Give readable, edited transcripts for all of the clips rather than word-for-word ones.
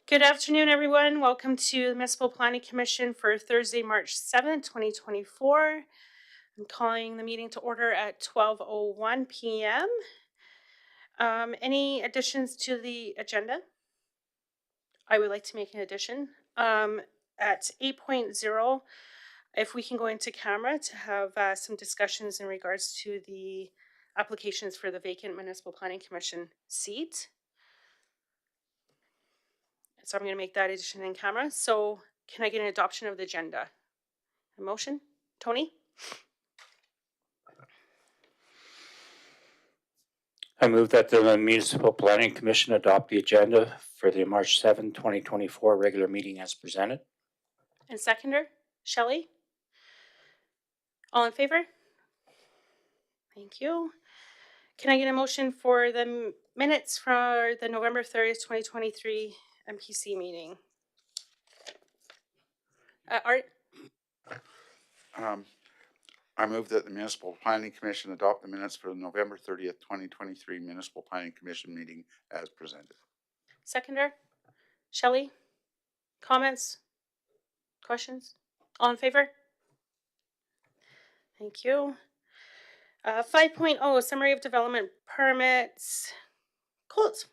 Good afternoon, everyone. Welcome to the Municipal Planning Commission for Thursday, March 7th, 2024. I'm calling the meeting to order at 12:01 p.m. Any additions to the agenda? I would like to make an addition. At 8.0, if we can go into camera to have some discussions in regards to the applications for the vacant Municipal Planning Commission seat. So I'm going to make that addition in camera. So can I get an adoption of the agenda? A motion? Tony? I move that the Municipal Planning Commission adopt the agenda for the March 7, 2024 regular meeting as presented. And seconder? Shelley? All in favor? Thank you. Can I get a motion for the minutes for the November 30th, 2023 MPC meeting? Art? I move that the Municipal Planning Commission adopt the minutes for the November 30th, 2023 Municipal Planning Commission meeting as presented. Seconder? Shelley? Comments? Questions? All in favor? Thank you. 5.0, summary of development permits. Colt,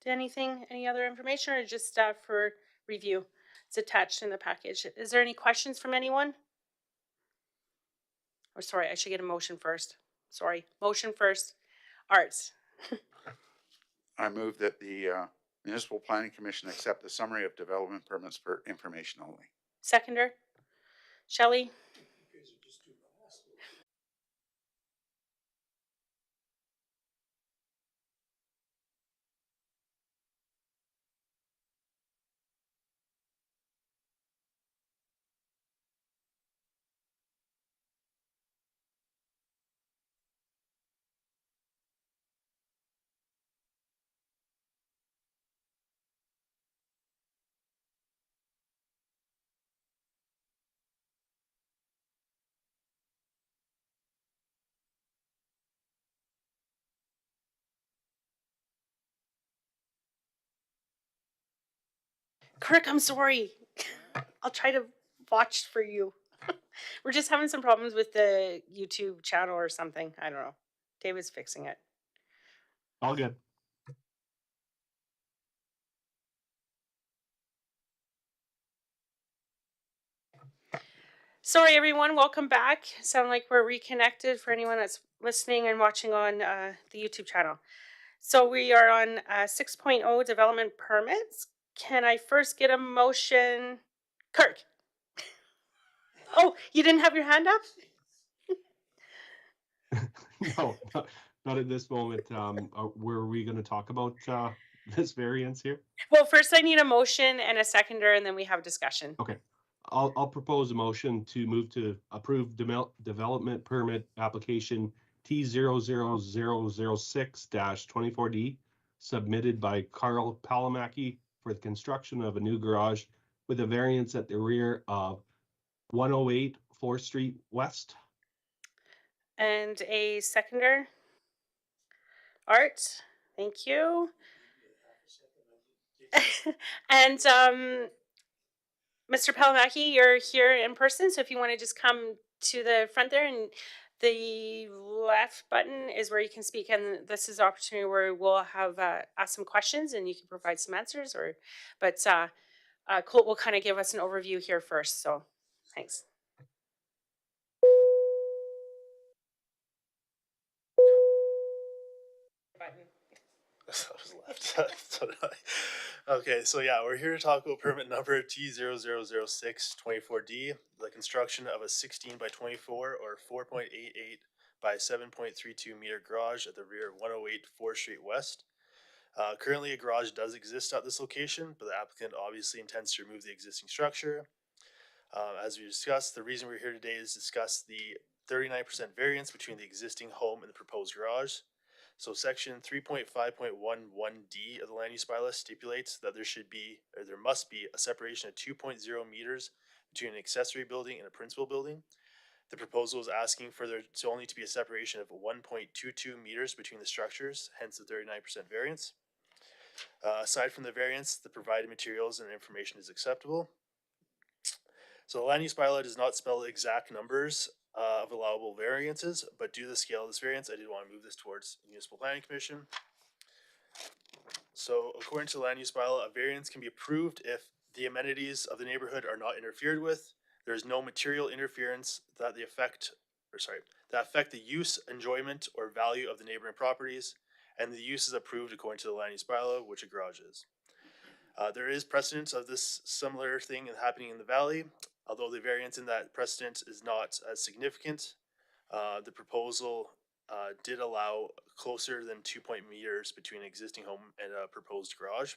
any other information or just for review? It's attached in the package. Is there any questions from anyone? Or sorry, I should get a motion first. Sorry, motion first. Arts. I move that the Municipal Planning Commission accept the summary of development permits for information only. Seconder? Shelley? Kirk, I'm sorry. I'll try to watch for you. We're just having some problems with the YouTube channel or something. I don't know. David's fixing it. All good. Sorry, everyone. Welcome back. Sound like we're reconnected for anyone that's listening and watching on the YouTube channel. So we are on 6.0 development permits. Can I first get a motion? Kirk. Oh, you didn't have your hand up? No, not at this moment. Were we going to talk about this variance here? Well, first I need a motion and a seconder, and then we have discussion. Okay. I'll propose a motion to move to approve development permit application T00006-24D submitted by Carl Palamaki for the construction of a new garage with a variance at the rear of 108 4th Street West. And a seconder. Art, thank you. And Mr. Palamaki, you're here in person, so if you want to just come to the front there, and the left button is where you can speak, and this is an opportunity where we'll have ask some questions and you can provide some answers. But Colt will kind of give us an overview here first, so thanks. Okay, so yeah, we're here to talk about permit number T00006-24D, the construction of a 16 by 24 or 4.88 by 7.32 meter garage at the rear of 108 4th Street West. Currently, a garage does exist at this location, but the applicant obviously intends to remove the existing structure. As we discussed, the reason we're here today is to discuss the 39% variance between the existing home and the proposed garage. So section 3.5.11D of the land use bylaw stipulates that there must be a separation of 2.0 meters between an accessory building and a principal building. The proposal is asking for there to only to be a separation of 1.22 meters between the structures, hence the 39% variance. Aside from the variance, the provided materials and information is acceptable. So the land use bylaw does not spell exact numbers of allowable variances, but due to the scale of this variance, I did want to move this towards the Municipal Planning Commission. So according to the land use bylaw, a variance can be approved if the amenities of the neighborhood are not interfered with. There is no material interference that affect the use, enjoyment, or value of the neighboring properties, and the use is approved according to the land use bylaw, which a garage is. There is precedence of this similar thing happening in the valley, although the variance in that precedent is not as significant. The proposal did allow closer than 2 meters between an existing home and a proposed garage.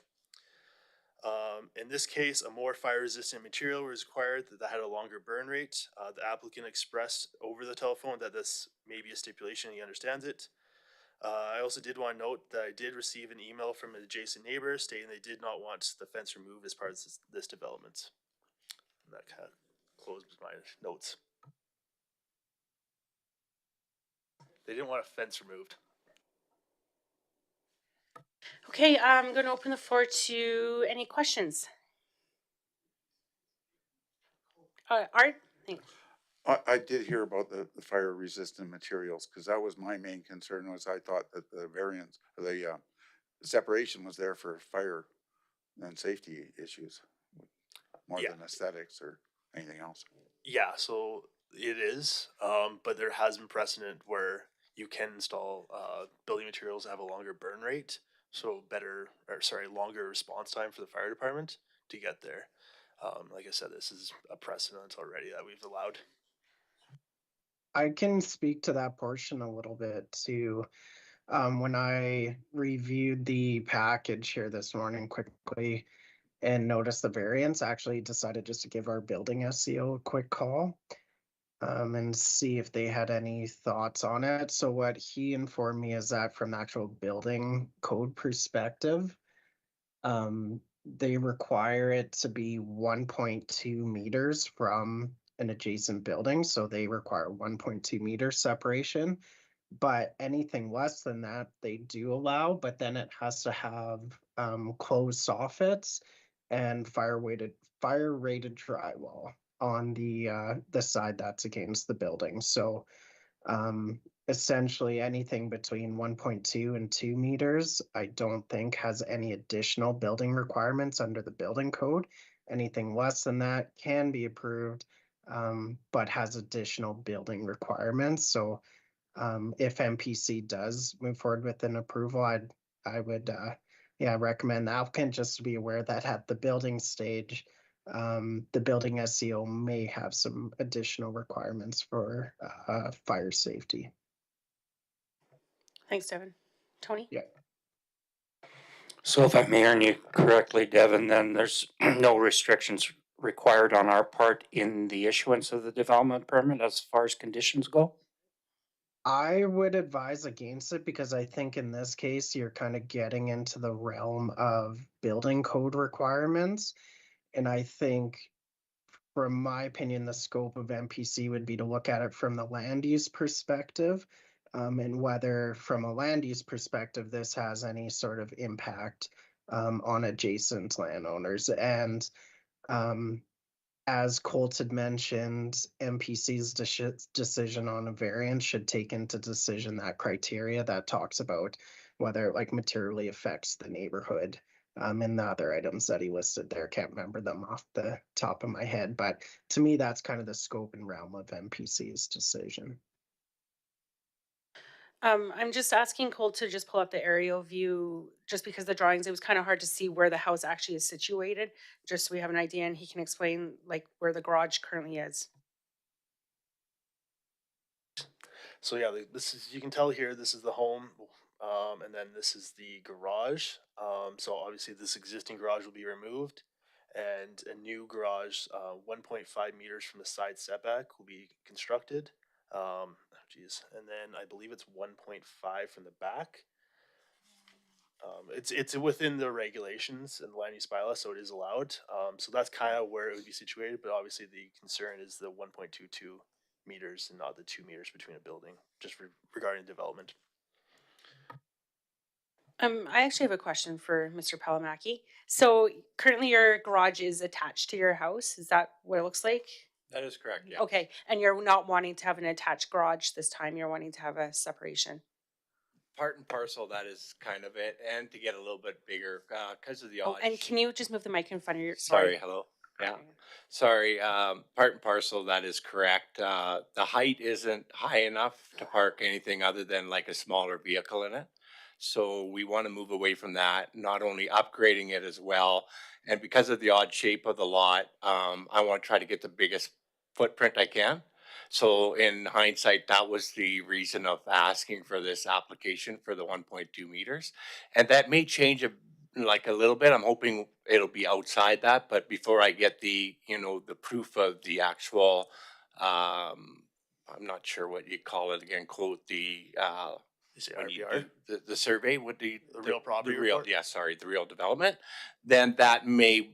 In this case, a more fire resistant material was required that had a longer burn rate. The applicant expressed over the telephone that this may be a stipulation, he understands it. I also did want to note that I did receive an email from an adjacent neighbor stating they did not want the fence removed as part of this development. And that kind of closes my notes. They didn't want a fence removed. Okay, I'm going to open the floor to any questions. Art? Thanks. I did hear about the fire resistant materials, because that was my main concern. Was I thought that the variance, the separation was there for fire and safety issues more Yeah. than aesthetics or anything else. Yeah, so it is, but there has been precedent where you can install building materials that have a longer burn rate, so longer response time for the fire department to get there. Like I said, this is a precedent already that we've allowed. I can speak to that portion a little bit too. When I reviewed the package here this morning quickly and noticed the variance, I actually decided just to give our building SEO a quick call and see if they had any thoughts on it. So what he informed me is that from the actual building code perspective, they require it to be 1.2 meters from an adjacent building. So they require 1.2 meter separation. But anything less than that, they do allow, but then it has to have closed soffits and fire rated drywall on the side that's against the building. So essentially anything between 1.2 and 2 meters, I don't think has any additional building requirements under the building code. Anything less than that can be approved, but has additional building requirements. So if MPC does move forward with an approval, I would recommend the applicant just to be aware that at the building stage, the building SEO may have some additional requirements for fire safety. Thanks, Devin. Tony? Yeah. So if I'm hearing you correctly, Devin, then there's no restrictions required on our part in the issuance of the development permit as far as conditions go? I would advise against it because I think in this case, you're kind of getting into the realm of building code requirements. And I think, from my opinion, the scope of MPC would be to look at it from the land use perspective, and whether from a land use perspective, this has any sort of impact on adjacent landowners. And as Colt had mentioned, MPC's decision on a variance should take into decision that criteria that talks about whether it like materially affects the neighborhood. And the other items that he listed there, can't remember them off the top of my head, but to me, that's kind of the scope and realm of MPC's decision. I'm just asking Cole to just pull up the aerial view, just because the drawings, it was kind of hard to see where the house actually is situated, just so we have an idea and he can explain like where the garage currently is. So yeah, this is, you can tell here, this is the home, and then this is the garage. So obviously this existing garage will be removed, and a new garage, 1.5 meters from the side setback will be constructed. And then I believe it's 1.5 from the back. It's within the regulations and the land use bylaw, so it is allowed. So that's kind of where it would be situated, but obviously the concern is the 1.22 meters and not the 2 meters between a building, just regarding development. I actually have a question for Mr. Palamaki. So currently your garage is attached to your house. Is that what it looks like? That is correct, yeah. Okay, and you're not wanting to have an attached garage this time. You're wanting to have a separation. Part and parcel, that is kind of it, and to get a little bit bigger, because of the Oh, odd. and can you just move the mic in front of your? Sorry, hello. Yeah, sorry. Part and parcel, that is correct. The height isn't high enough to park anything other than like a smaller vehicle in it. So we want to move away from that, not only upgrading it as well. And because of the odd shape of the lot, I want to try to get the biggest footprint I can. So in hindsight, that was the reason of asking for this application for the 1.2 meters. And that may change like a little bit. I'm hoping it'll be outside that, but before I get the, the proof of the actual, I'm not sure what you call it again, quote the, Is it when you RBR? do the survey with the real property the real, report? yeah, sorry, the real development, then that may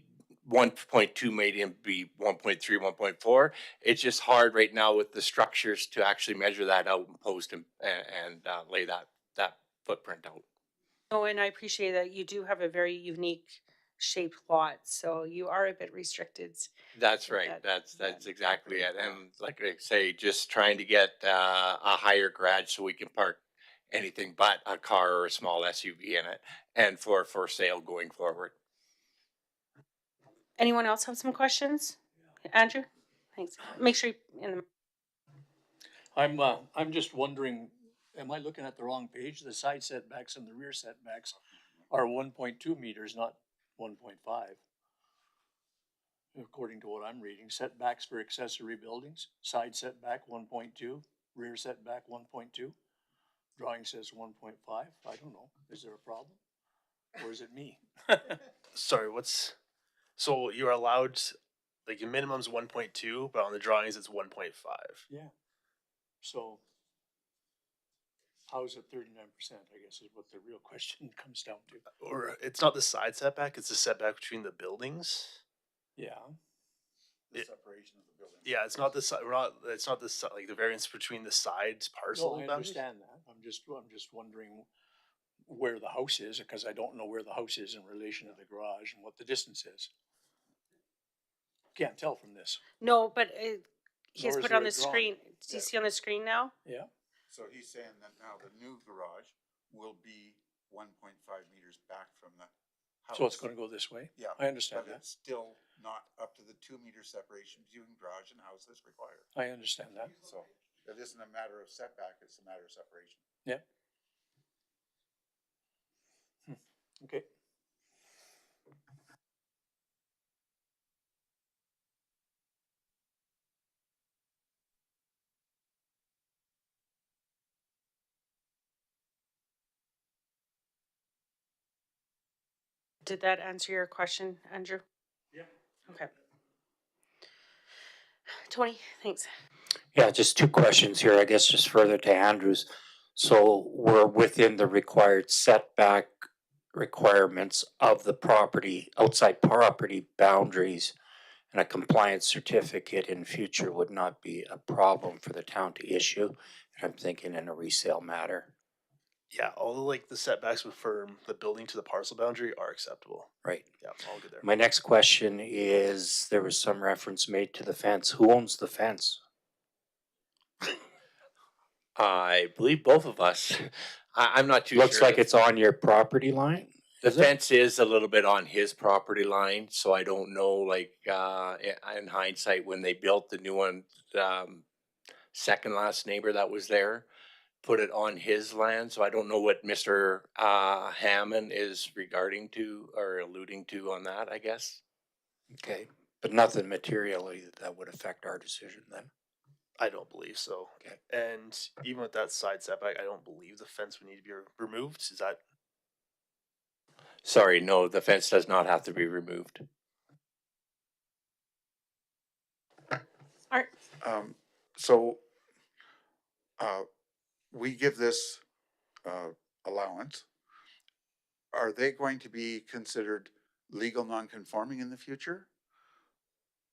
1.2 may be 1.3, 1.4. It's just hard right now with the structures to actually measure that out and post and lay that footprint out. Oh, and I appreciate that you do have a very unique shaped lot, so you are a bit restricted. That's with right. that- That's that exactly it. property. And like I say, just trying to get a higher garage so we can park anything but a car or a small SUV in it, and for sale going forward. Anyone else have some questions? Andrew? Thanks. Make sure you, in the, I'm just wondering, am I looking at the wrong page? The side setbacks and the rear setbacks are 1.2 meters, not 1.5. According to what I'm reading, setbacks for accessory buildings, side setback 1.2, rear setback 1.2. Drawing says 1.5. I don't know. Is there a problem? Or is it me? Sorry, so you're allowed, like your minimum's 1.2, but on the drawings it's 1.5. Yeah. So how is it 39%? I guess is what the real question comes down to. Or it's not the side setback, it's the setback between the buildings. Yeah. The It- separation of the building. Yeah, it's not the side, it's not the side, like the variance between the sides parcel No, I boundaries. understand that. I'm just wondering where the house is, because I don't know where the house is in relation to the garage and what the distance is. Can't tell from this. no, but he has Nor is put there on a the drawing. screen. Do you Yeah. see on the screen now? Yeah. So he's saying that now the new garage will be 1.5 meters back from the house. So it's gonna go this way? Yeah, I understand but that. it's still not up to the 2 meter separation between garage and house that's required. I understand that. So it isn't a matter of setback, it's a matter of separation. Yeah. Okay. Did that answer your question, Andrew? Yeah. Okay. Tony, thanks. Yeah, just two questions here, I guess, just further to Andrew's. So we're within the required setback requirements of the property, outside property boundaries, and a compliance certificate in future would not be a problem for the town to issue. And I'm thinking in a resale matter, Yeah, all like the setbacks from the building to the parcel boundary are acceptable. right? Yeah, all good there. My next question is, there was some reference made to the fence. Who owns the fence? I believe both of us. I'm not too Looks sure. like it's on your property line. The is it? fence is a little bit on his property line, so I don't know, like, in hindsight, when they built the new one, second last neighbor that was there, put it on his land, so I don't know what Mr. Hammond is regarding to or alluding to on that, I guess. Okay, but nothing materially that would affect our decision then. I don't believe so. Okay. And even with that side setback, I don't believe the fence would need to be removed. Is that Sorry, no, the fence does not have to be removed. Art. So, we give this, allowance. Are they going to be considered legal non-conforming in the future?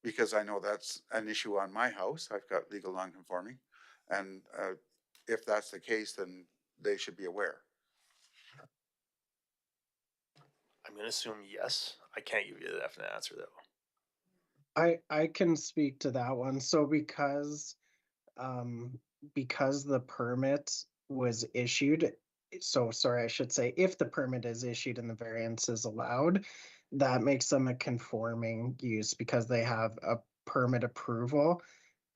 Because I know that's an issue on my house. I've got legal non-conforming. And, if that's the case, then they should be aware. I'm gonna assume yes. I can't give you a definite answer though. I can speak to that one. So um, because the permit was issued, so sorry, I should say, if the permit is issued and the variance is allowed, that makes them a conforming use because they have a permit approval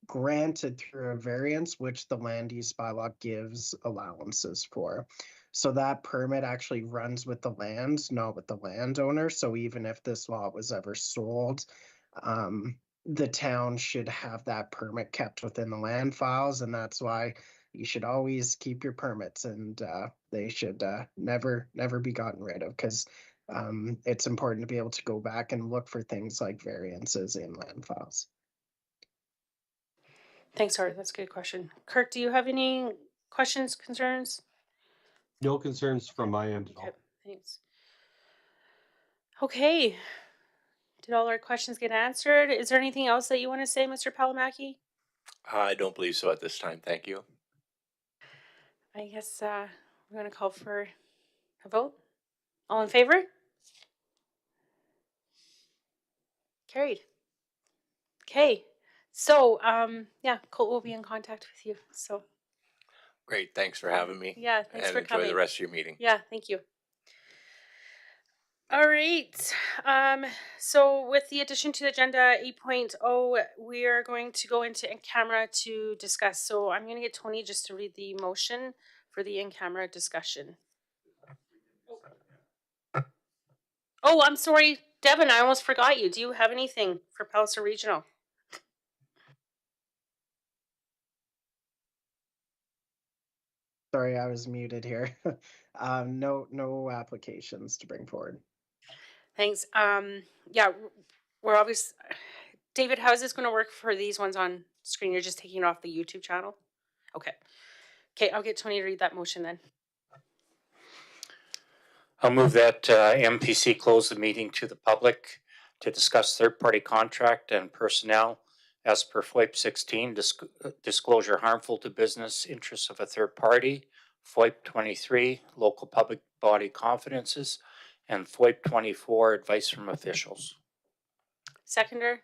granted through a variance, which the land use bylaw gives allowances for. So that permit actually runs with the land, not with the landowner. So even if this lot was ever sold, the town should have that permit kept within the land files, and that's why you should always keep your permits, and they should never be gotten rid of, because it's important to be able to go back and look for things like variances in land files. Thanks, Art. That's a good question. Kirk, do you have any questions, concerns? No concerns from my end at Okay, all. thanks. Okay. Did all our questions get answered? Is there anything else that you want to say, Mr. Palamaki? I don't believe so at this time. Thank you. I guess we're going to call for a vote. All in favor? Carried. Okay. So, yeah, Colt will be in contact with you. So, Great. Thanks for having me. yeah, thanks and for enjoy coming. the rest of your meeting. Yeah, thank you. All right. So with the addition to agenda 8.0, we are going to go into in-camera to discuss. So I'm going to get Tony just to read the motion for the in-camera discussion. Oh, I'm sorry, Devin, I almost forgot you. Do you have anything for Palliser Regional? Sorry, I was muted here. No applications to bring forward. Thanks. Yeah, we're obviously... David, how is this going to work for these ones on screen? You're just taking it off the YouTube channel? Okay. Okay, I'll get Tony to read that motion then. I'll move that MPC close the meeting to the public to discuss third-party contract and personnel as per FOIP 16, disclosure harmful to business interests of a third party, FOIP 23, local public body confidences, and FOIP 24, advice from officials. Seconder?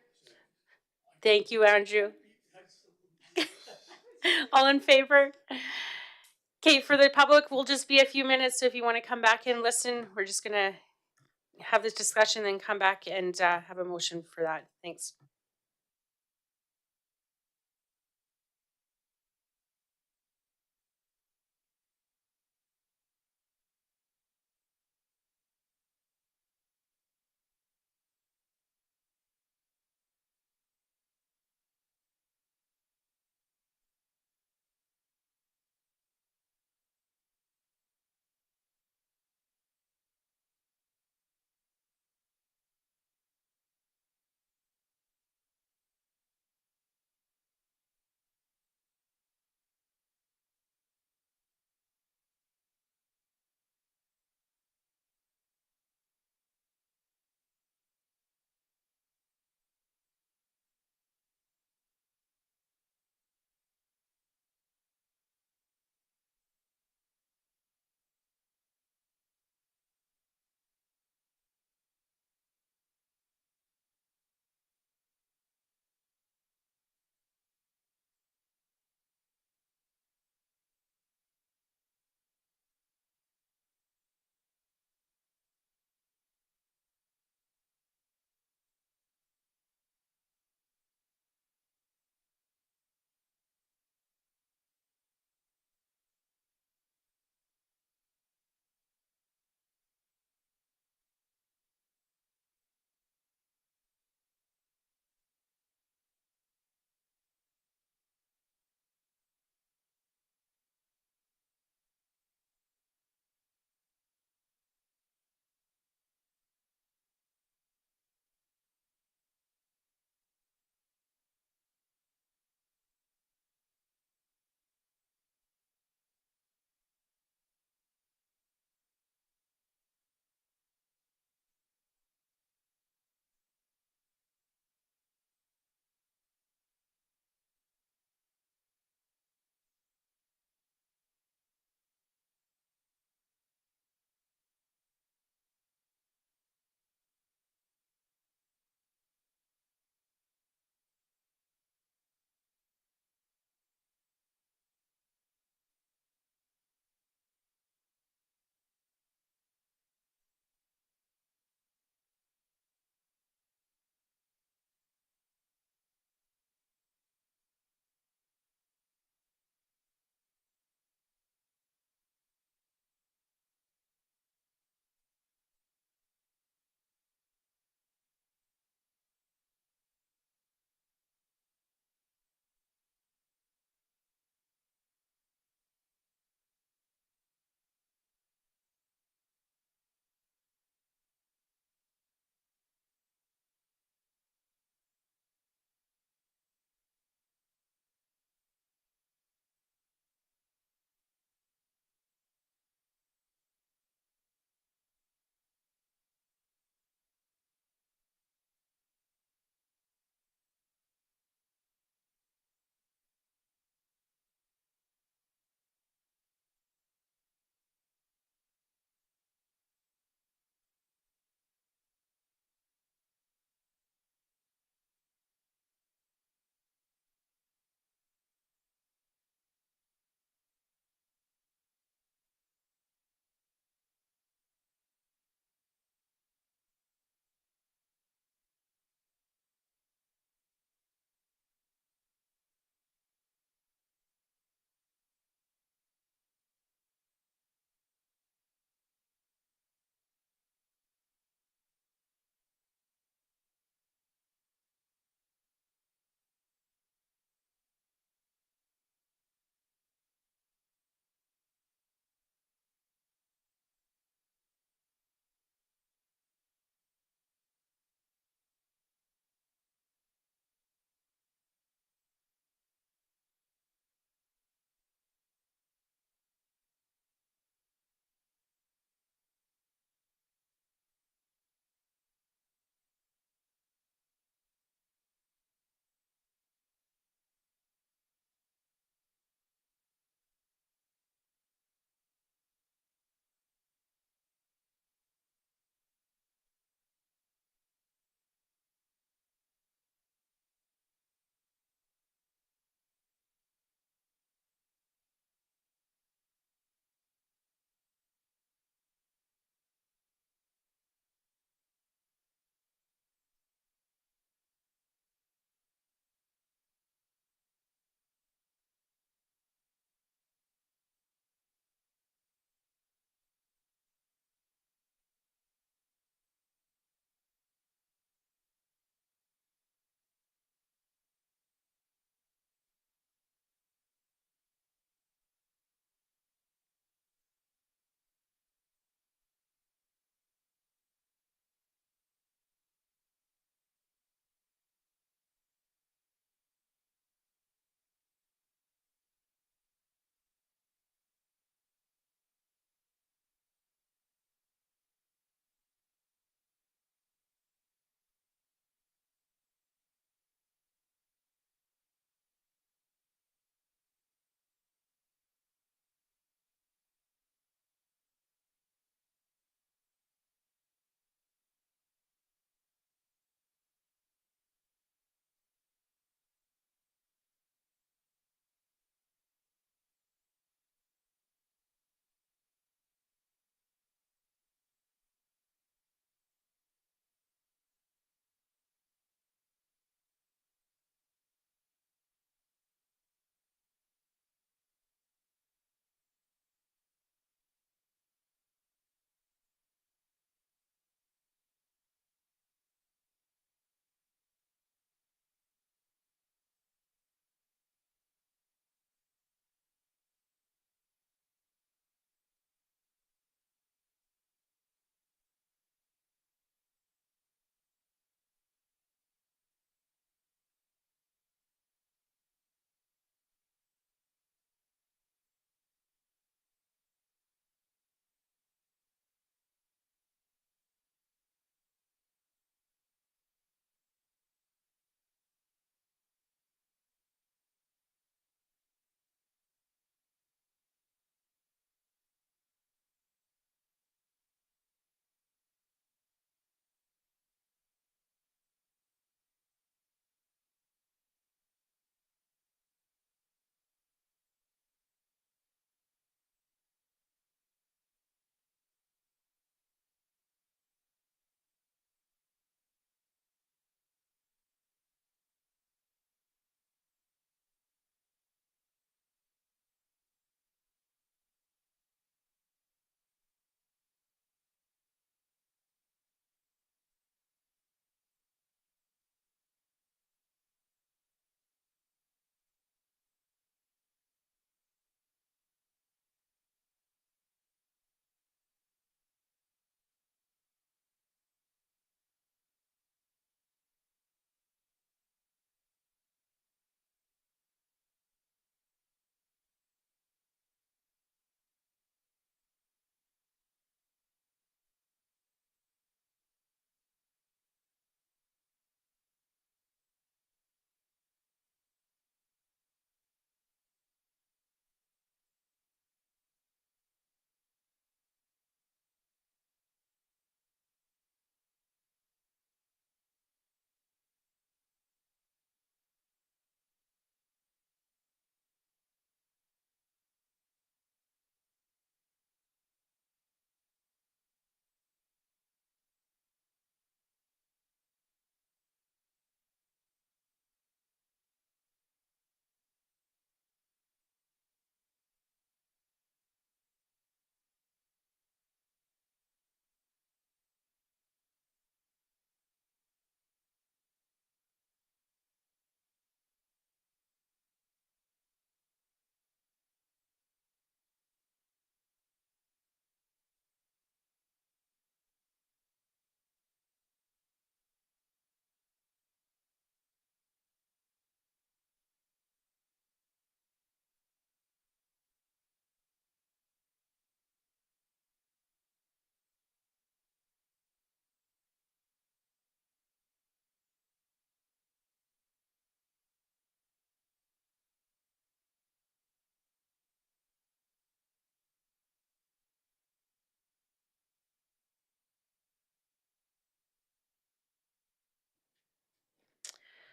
Thank you, Andrew. All in favor? Okay, for the public, we'll just be a few minutes. So if you want to come back and listen, we're just going to have this discussion, then come back and have a motion for that. Thanks.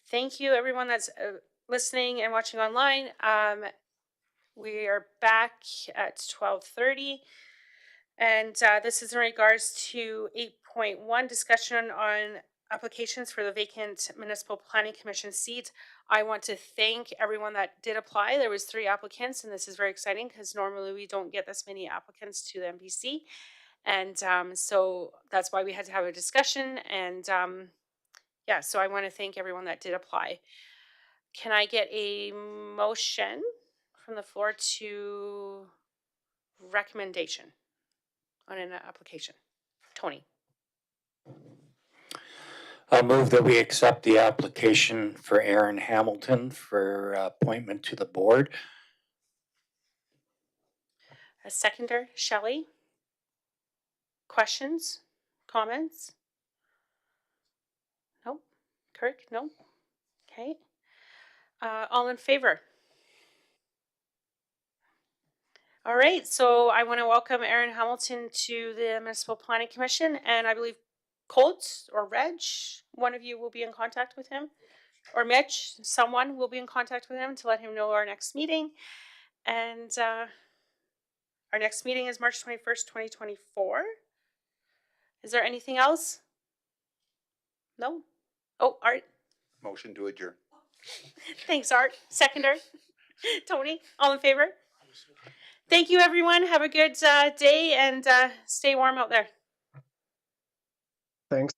Thank you, everyone that's listening and watching online. We are back at 12:30. And this is in regards to 8.1, discussion on applications for the vacant Municipal Planning Commission seat. I want to thank everyone that did apply. There was 3 applicants, and this is very exciting because normally we don't get this many applicants to the MPC. And so that's why we had to have a discussion. And yeah, so I want to thank everyone that did apply. Can I get a motion from the floor to recommendation on an application? Tony. I'll move that we accept the application for Aaron Hamilton for appointment to the board. A seconder, Shelley. Questions? Comments? Nope. Kirk? Nope. Okay. All in favor? All right. So I want to welcome Aaron Hamilton to the Municipal Planning Commission, and I believe Colt or Reg, one of you will be in contact with him, or Mitch, someone will be in contact with him to let him know our next meeting. And our next meeting is March 21st, 2024. Is there anything else? No? Oh, Art. Motion to adjourn. Thanks, Art. Seconder. Tony, all in favor? Thank you, everyone. Have a good day and stay warm out there. Thanks.